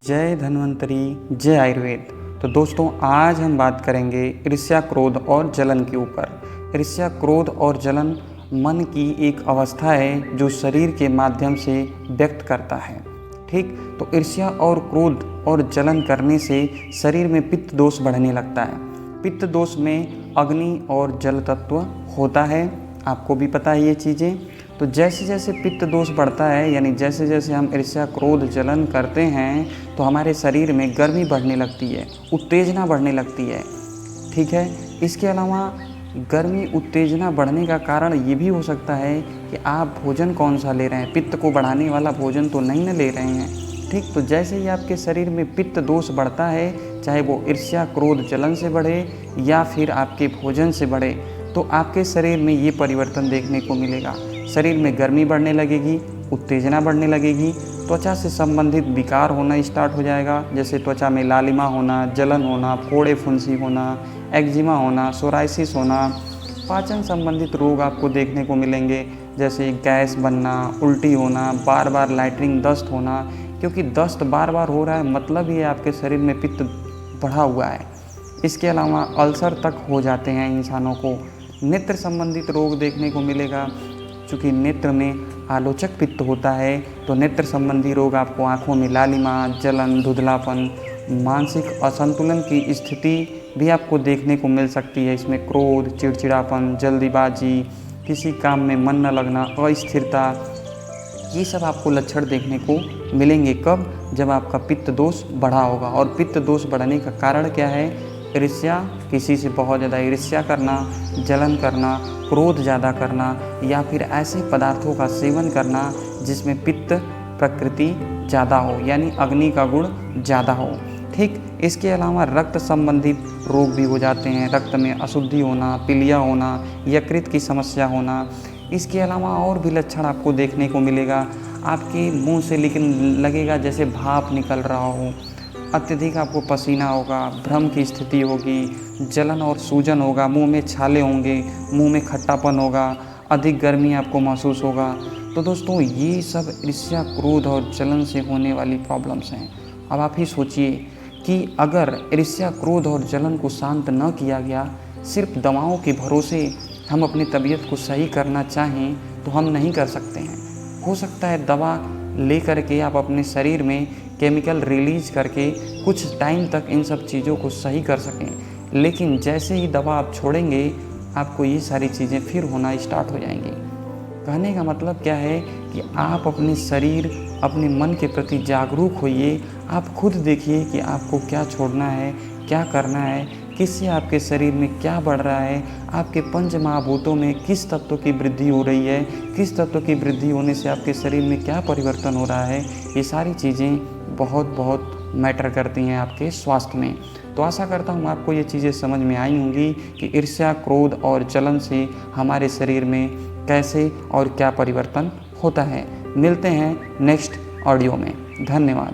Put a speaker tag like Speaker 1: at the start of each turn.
Speaker 1: जय धन्वंतरी, जय आयुर्वेद। तो दोस्तों, आज हम बात करेंगे ईर्ष्या, क्रोध और जलन के ऊपर। ईर्ष्या, क्रोध और जलन मन की एक अवस्था है जो शरीर के माध्यम से व्यक्त करता है। ठीक, तो ईर्ष्या और क्रोध और जलन करने से शरीर में पित्त दोष बढ़ने लगता है। पित्त दोष में अग्नि और जल तत्व होता है, आपको भी पता है ये चीज़ें। तो जैसे जैसे पित्त दोष बढ़ता है, यानी जैसे जैसे हम ईर्ष्या, क्रोध, जलन करते हैं, तो हमारे शरीर में गर्मी बढ़ने लगती है, उत्तेजना बढ़ने लगती है। ठीक है, इसके अलावा गर्मी, उत्तेजना बढ़ने का कारण ये भी हो सकता है कि आप भोजन कौन सा ले रहे हैं। पित्त को बढ़ाने वाला भोजन तो नहीं न ले रहे हैं। ठीक, तो जैसे ही आपके शरीर में पित्त दोष बढ़ता है, चाहे वो ईर्ष्या, क्रोध, जलन से बढ़े या फिर आपके भोजन से बढ़े, तो आपके शरीर में ये परिवर्तन देखने को मिलेगा। शरीर में गर्मी बढ़ने लगेगी, उत्तेजना बढ़ने लगेगी, त्वचा से संबंधित विकार होना स्टार्ट हो जाएगा, जैसे त्वचा में लालिमा होना, जलन होना, फोड़े फुंसी होना, एक्जिमा होना, सोराइसिस होना। पाचन संबंधित रोग आपको देखने को मिलेंगे, जैसे गैस बनना, उल्टी होना, बार बार लैट्रिन दस्त होना। क्योंकि दस्त बार बार हो रहा है, मतलब ये आपके शरीर में पित्त बढ़ा हुआ है। इसके अलावा अल्सर तक हो जाते हैं इंसानों को। नेत्र संबंधित रोग देखने को मिलेगा, चूँकि नेत्र में आलोचक पित्त होता है, तो नेत्र संबंधी रोग आपको आँखों में लालिमा, जलन, धुंधलापन, मानसिक असंतुलन की स्थिति भी आपको देखने को मिल सकती है। इसमें क्रोध, चिड़चिड़ापन, जल्दीबाजी, किसी काम में मन न लगना, अस्थिरता, ये सब आपको लक्षण देखने को मिलेंगे। कब? जब आपका पित्त दोष बढ़ा होगा। और पित्त दोष बढ़ने का कारण क्या है? ईर्ष्या, किसी से बहुत ज़्यादा ईर्ष्या करना, जलन करना, क्रोध ज़्यादा करना, या फिर ऐसे पदार्थों का सेवन करना जिसमें पित्त प्रकृति ज़्यादा हो, यानी अग्नि का गुण ज़्यादा हो। ठीक, इसके अलावा रक्त संबंधित रोग भी हो जाते हैं। रक्त में अशुद्धि होना, पीलिया होना, यकृत की समस्या होना। इसके अलावा और भी लक्षण आपको देखने को मिलेगा। आपके मुंह से लेकिन लगेगा जैसे भाप निकल रहा हो, अत्यधिक आपको पसीना होगा, भ्रम की स्थिति होगी, जलन और सूजन होगा, मुंह में छाले होंगे, मुंह में खट्टापन होगा, अधिक गर्मी आपको महसूस होगा। तो दोस्तों, ये सब ईर्ष्या, क्रोध और जलन से होने वाली प्रॉब्लम्स हैं। अब आप ही सोचिए कि अगर ईर्ष्या, क्रोध और जलन को शांत न किया गया, सिर्फ दवाओं के भरोसे हम अपनी तबीयत को सही करना चाहें तो हम नहीं कर सकते हैं। हो सकता है दवा ले करके आप अपने शरीर में केमिकल रिलीज करके कुछ टाइम तक इन सब चीज़ों को सही कर सकें, लेकिन जैसे ही दवा आप छोड़ेंगे, आपको ये सारी चीज़ें फिर होना स्टार्ट हो जाएंगी। कहने का मतलब क्या है कि आप अपने शरीर, अपने मन के प्रति जागरूक होइए। आप खुद देखिए कि आपको क्या छोड़ना है, क्या करना है, किससे आपके शरीर में क्या बढ़ रहा है, आपके पंच महाभूतों में किस तत्व की वृद्धि हो रही है, किस तत्व की वृद्धि होने से आपके शरीर में क्या परिवर्तन हो रहा है। ये सारी चीज़ें बहुत बहुत मैटर करती हैं आपके स्वास्थ्य में। तो आशा करता हूँ आपको ये चीज़ें समझ में आई होंगी कि ईर्ष्या, क्रोध और जलन से हमारे शरीर में कैसे और क्या परिवर्तन होता है। मिलते हैं नेक्स्ट ऑडियो में। धन्यवाद।